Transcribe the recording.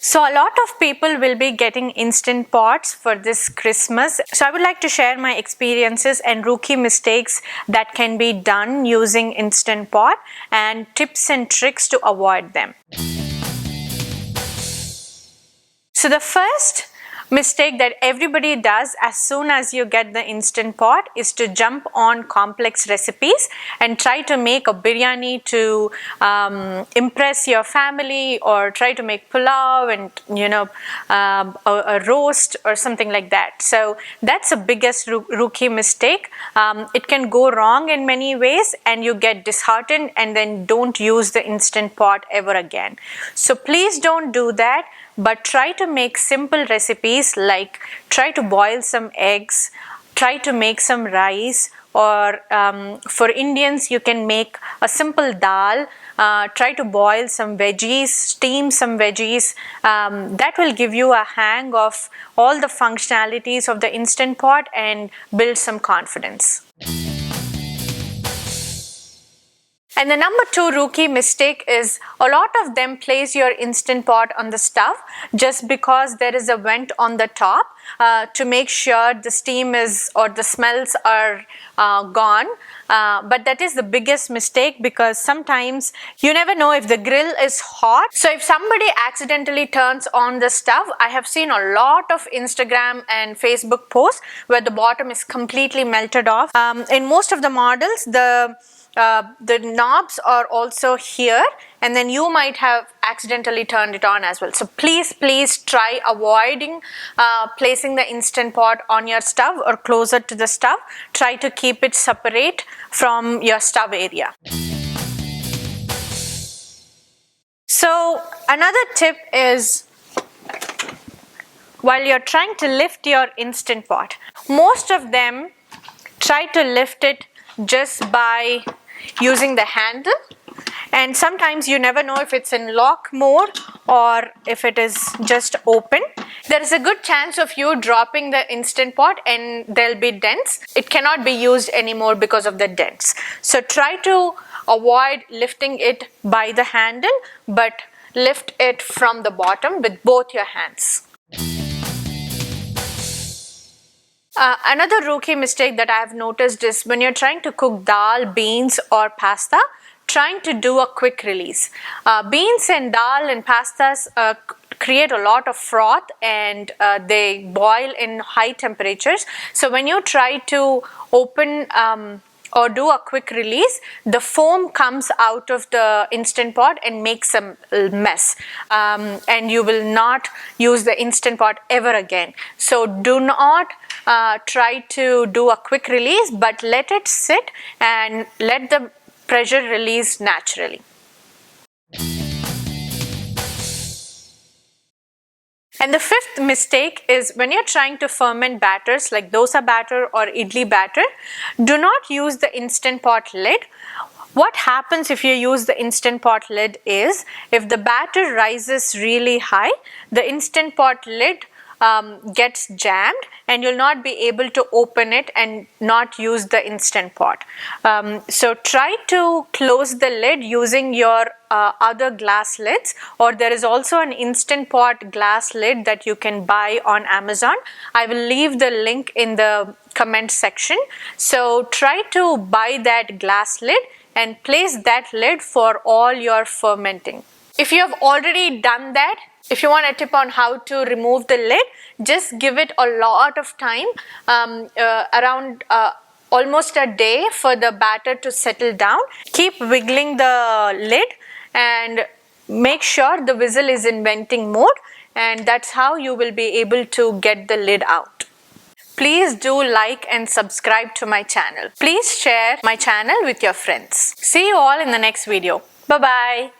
So a lot of people will be getting instant pots for this Christmas. So I would like to share my experiences and rookie mistakes that can be done using instant pot and tips and tricks to avoid them. So the first mistake that everybody does as soon as you get the instant pot is to jump on complex recipes and try to make a biryani to impress your family, or try to make pulao and a roast or something like that. So that's the biggest rookie mistake. It can go wrong in many ways and you get disheartened and then don't use the instant pot ever again. So please don't do that, but try to make simple recipes, like try to boil some eggs, try to make some rice, or for Indians you can make a simple dal. Try to boil some veggies, steam some veggies. That will give you a hang of all the functionalities of the instant pot and build some confidence. And the number 2 rookie mistake is a lot of them place your instant pot on the stove just because there is a vent on the top to make sure the steam is, or the smells are gone. But that is the biggest mistake, because sometimes you never know if the grill is hot. So if somebody accidentally turns on the stove, I have seen a lot of Instagram and Facebook posts where the bottom is completely melted off. In most of the models, the knobs are also here, and then you might have accidentally turned it on as well. So please try avoiding placing the instant pot on your stove or closer to the stove. Try to keep it separate from your stove area. So another tip is, while you're trying to lift your instant pot, most of them try to lift it just by using the handle, and sometimes you never know if it's in lock mode or if it is just open. There is a good chance of you dropping the instant pot and there'll be dents. It cannot be used anymore because of the dents. So try to avoid lifting it by the handle, but lift it from the bottom with both your hands. Another rookie mistake that I have noticed is when you're trying to cook dal, beans or pasta, trying to do a quick release. Beans and dal and pastas create a lot of froth, and they boil in high temperatures. So when you try to open or do a quick release, the foam comes out of the instant pot and makes a mess, and you will not use the instant pot ever again. So do not try to do a quick release, but let it sit and let the pressure release naturally. And the 5th mistake is when you're trying to ferment batters like dosa batter or idli batter, do not use the instant pot lid. What happens if you use the instant pot lid is, if the batter rises really high, the instant pot lid gets jammed and you'll not be able to open it and not use the instant pot. So try to close the lid using your other glass lids, or there is also an instant pot glass lid that you can buy on Amazon. I will leave the link in the comment section. So try to buy that glass lid and place that lid for all your fermenting. If you have already done that, if you want a tip on how to remove the lid, just give it a lot of time, around almost a day, for the batter to settle down. Keep wiggling the lid and make sure the whistle is in venting mode, and that's how you will be able to get the lid out. Please do like and subscribe to my channel. Please share my channel with your friends. See you all in the next video. Bye-bye.